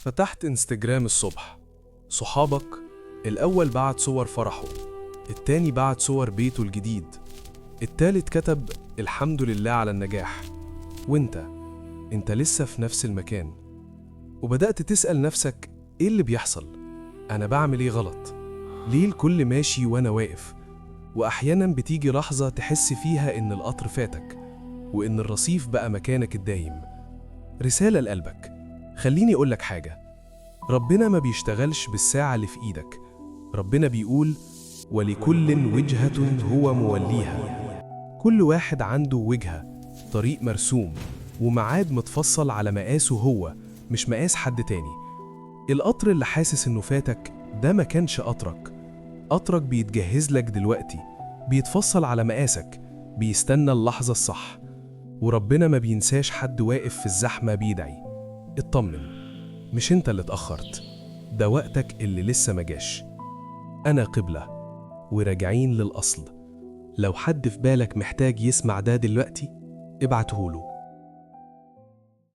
فتحت انستجرام الصبح. صحابك، الأول بعت صور فرحه، التاني بعت صور بيته الجديد، التالت كتب الحمد لله على النجاح. وانت لسه في نفس المكان. وبدأت تسأل نفسك ايه اللي بيحصل؟ أنا بعمل ايه غلط؟ ليه الكل ماشي وأنا واقف؟ وأحيانا بتيجي لحظة تحس فيها إن القطر فاتك وإن الرصيف بقى مكانك الدايم. رسالة لقلبك، خليني أقولك حاجة. ربنا ما بيشتغلش بالساعة اللي في إيدك. ربنا بيقول ولكل وجهة هو موليها. كل واحد عنده وجهة، طريق مرسوم، وميعاد متفصل على مقاسه هو، مش مقاس حد تاني. القطر اللي حاسس إنه فاتك ده ما كانش قطرك. قطرك بيتجهز لك دلوقتي، بيتفصل على مقاسك، بيستنى اللحظة الصح. وربنا ما بينساش حد واقف في الزحمة بيدعي. اطمن، مش انت اللي اتأخرت، ده وقتك اللي لسه ما جاش. أنا قبلة، وراجعين للأصل. لو حد في بالك محتاج يسمع ده دلوقتي، ابعتهوله.